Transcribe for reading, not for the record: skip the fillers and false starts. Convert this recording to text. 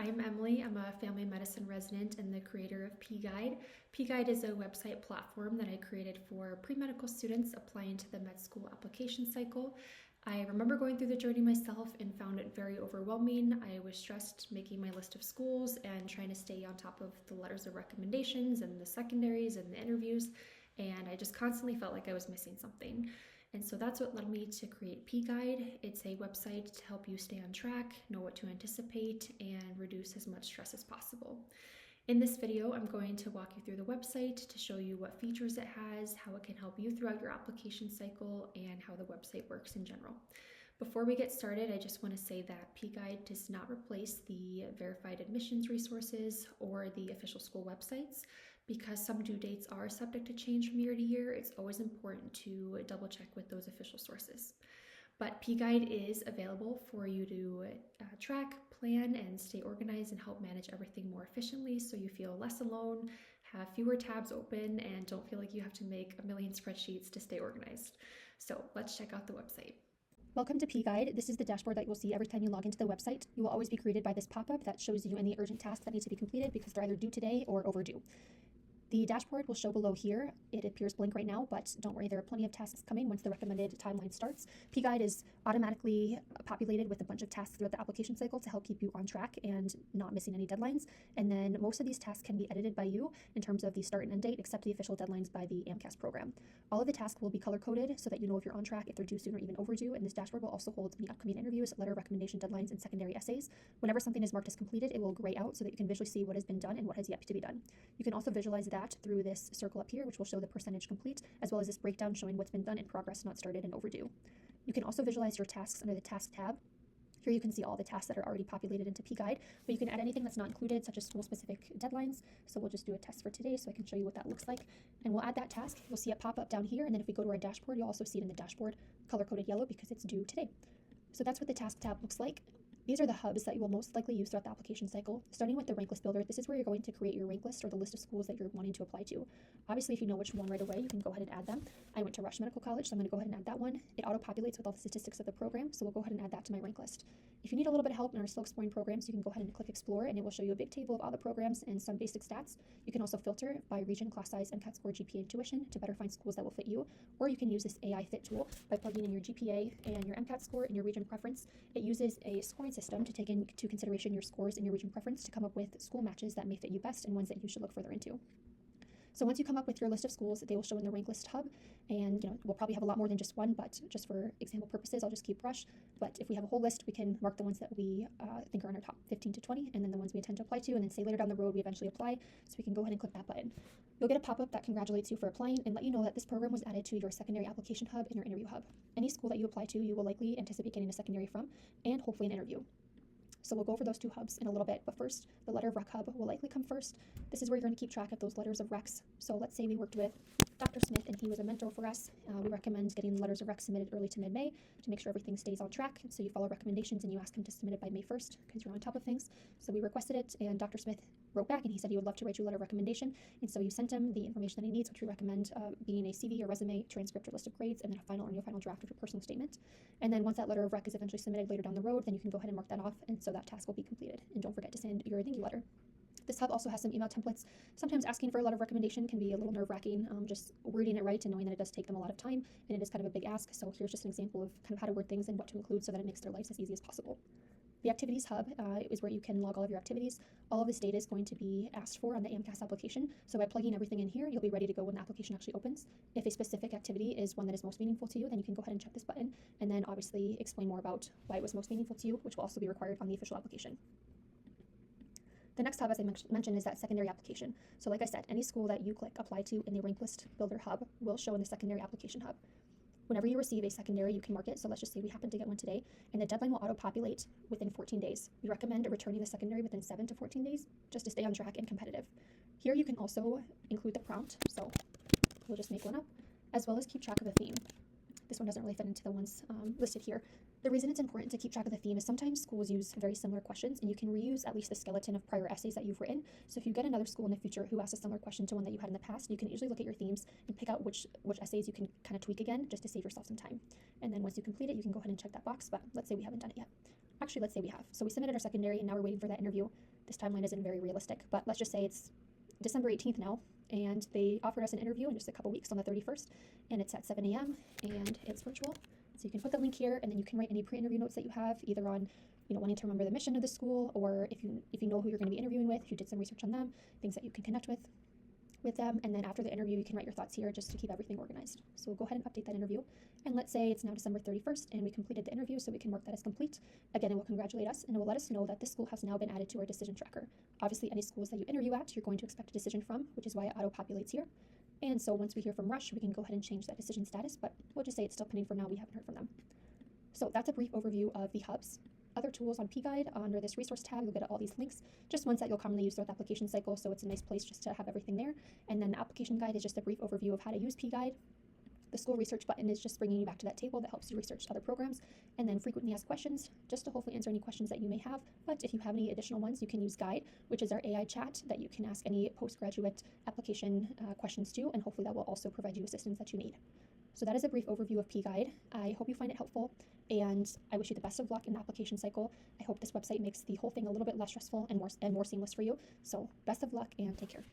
I'm Emily. I'm a family medicine resident and the creator of PGYDE. PGYDE is a website platform that I created for pre-medical students applying to the med school application cycle. I remember going through the journey myself and found it very overwhelming. I was stressed making my list of schools and trying to stay on top of the letters of recommendations and the secondaries and the interviews, and I just constantly felt like I was missing something. And so that's what led me to create PGYDE. It's a website to help you stay on track, know what to anticipate, and reduce as much stress as possible. In this video, I'm going to walk you through the website to show you what features it has, how it can help you throughout your application cycle, and how the website works in general. Before we get started, I just want to say that PGYDE does not replace the verified admissions resources or the official school websites. Because some due dates are subject to change from year to year, it's always important to double check with those official sources. But PGYDE is available for you to track, plan, and stay organized and help manage everything more efficiently so you feel less alone, have fewer tabs open, and don't feel like you have to make a million spreadsheets to stay organized. So let's check out the website. Welcome to PGYDE. This is the dashboard that you'll see every time you log into the website. You will always be greeted by this pop-up that shows you any urgent tasks that need to be completed because they're either due today or overdue. The dashboard will show below here. It appears blank right now, but don't worry, there are plenty of tasks coming once the recommended timeline starts. PGYDE is automatically populated with a bunch of tasks throughout the application cycle to help keep you on track and not missing any deadlines. And then most of these tasks can be edited by you in terms of the start and end date, except the official deadlines by the AMCAS program. All of the tasks will be color-coded so that you know if you're on track, if they're due soon or even overdue. And this dashboard will also hold any upcoming interviews, letter of recommendation deadlines, and secondary essays. Whenever something is marked as completed, it will gray out so that you can visually see what has been done and what has yet to be done. You can also visualize that through this circle up here, which will show the percentage complete, as well as this breakdown showing what's been done in progress, not started, and overdue. You can also visualize your tasks under the task tab. Here you can see all the tasks that are already populated into PGYDE, but you can add anything that's not included, such as school-specific deadlines. So we'll just do a test for today so I can show you what that looks like. And we'll add that task. You'll see it pop up down here, and then if we go to our dashboard, you'll also see it in the dashboard color-coded yellow because it's due today. So that's what the task tab looks like. These are the hubs that you will most likely use throughout the application cycle. Starting with the RankList Builder, this is where you're going to create your rank list or the list of schools that you're wanting to apply to. Obviously, if you know which one right away, you can go ahead and add them. I went to Rush Medical College, so I'm going to go ahead and add that one. It auto-populates with all the statistics of the program, so we'll go ahead and add that to my rank list. If you need a little bit of help and are still exploring programs, you can go ahead and click Explore, and it will show you a big table of all the programs and some basic stats. You can also filter by region, class size, MCAT score, GPA, and tuition to better find schools that will fit you. Or you can use this AI Fit tool by plugging in your GPA and your MCAT score and your region preference. It uses a scoring system to take into consideration your scores and your region preference to come up with school matches that may fit you best and ones that you should look further into. So once you come up with your list of schools, they will show in the RankList Hub, and we'll probably have a lot more than just one, but just for example purposes, I'll just keep Rush. But if we have a whole list, we can mark the ones that we think are in our top 15 to 20, and then the ones we intend to apply to, and then say later down the road we eventually apply, so we can go ahead and click that button. You'll get a pop-up that congratulates you for applying and let you know that this program was added to your secondary application hub and your interview hub. Any school that you apply to, you will likely anticipate getting a secondary from, and hopefully an interview. So we'll go over those two hubs in a little bit, but first, the letter of rec hub will likely come first. This is where you're going to keep track of those letters of recs. So let's say we worked with Dr. Smith and he was a mentor for us. We recommend getting letters of rec submitted early to mid-May to make sure everything stays on track. So you follow recommendations and you ask him to submit it by May 1st because you're on top of things. So we requested it, and Dr. Smith wrote back and he said he would love to write you a letter of recommendation. And so you sent him the information that he needs, which we recommend being a CV or resume, transcript or list of grades, and then a final or near final draft of your personal statement. And then once that letter of rec is eventually submitted later down the road, then you can go ahead and mark that off, and so that task will be completed. And don't forget to send your thank you letter. This hub also has some email templates. Sometimes asking for a letter of recommendation can be a little nerve-wracking, just wording it right and knowing that it does take them a lot of time, and it is kind of a big ask. So here's just an example of kind of how to word things and what to include so that it makes their lives as easy as possible. The Activities Hub is where you can log all of your activities. All of this data is going to be asked for on the AMCAS application. So by plugging everything in here, you'll be ready to go when the application actually opens. If a specific activity is one that is most meaningful to you, then you can go ahead and check this button, and then obviously explain more about why it was most meaningful to you, which will also be required on the official application. The next hub, as I mentioned, is that secondary application. So like I said, any school that you click Apply to in the RankList Builder Hub will show in the secondary application hub. Whenever you receive a secondary, you can mark it. So let's just say we happen to get one today, and the deadline will auto-populate within 14 days. We recommend returning the secondary within 7 to 14 days just to stay on track and competitive. Here you can also include the prompt, so we'll just make one up, as well as keep track of the theme. This one doesn't really fit into the ones listed here. The reason it's important to keep track of the theme is sometimes schools use very similar questions, and you can reuse at least the skeleton of prior essays that you've written. So if you get another school in the future who asks a similar question to one that you had in the past, you can usually look at your themes and pick out which essays you can kind of tweak again just to save yourself some time. And then once you complete it, you can go ahead and check that box, but let's say we haven't done it yet. Actually, let's say we have. So we submitted our secondary, and now we're waiting for that interview. this timeline isn't very realistic, but let's just say it's December 18th now, and they offered us an interview in just a couple weeks on the 31st, and it's at 7 a.m. and it's virtual. So you can put the link here, and then you can write any pre-interview notes that you have, either on wanting to remember the mission of the school, or if you know who you're going to be interviewing with, if you did some research on them, things that you can connect with them. And then after the interview, you can write your thoughts here just to keep everything organized. So we'll go ahead and update that interview. And let's say it's now December 31st and we completed the interview, so we can mark that as complete. Again, it will congratulate us and it will let us know that this school has now been added to our decision tracker. Obviously, any schools that you interview at, you're going to expect a decision from, which is why it auto-populates here. And so once we hear from Rush, we can go ahead and change that decision status, but we'll just say it's still pending for now. We haven't heard from them. So that's a brief overview of the hubs. Other tools on PGYDE, under this resource tab, you'll get all these links, just ones that you'll commonly use throughout the application cycle, so it's a nice place just to have everything there. And then the application guide is just a brief overview of how to use PGYDE. The school research button is just bringing you back to that table that helps you research other programs. And then frequently asked questions, just to hopefully answer any questions that you may have. But if you have any additional ones, you can use Gyde, which is our AI chat that you can ask any postgraduate application questions to, and hopefully that will also provide you assistance that you need. So that is a brief overview of PGYDE. I hope you find it helpful, and I wish you the best of luck in the application cycle. I hope this website makes the whole thing a little bit less stressful and more seamless for you. So best of luck and take care.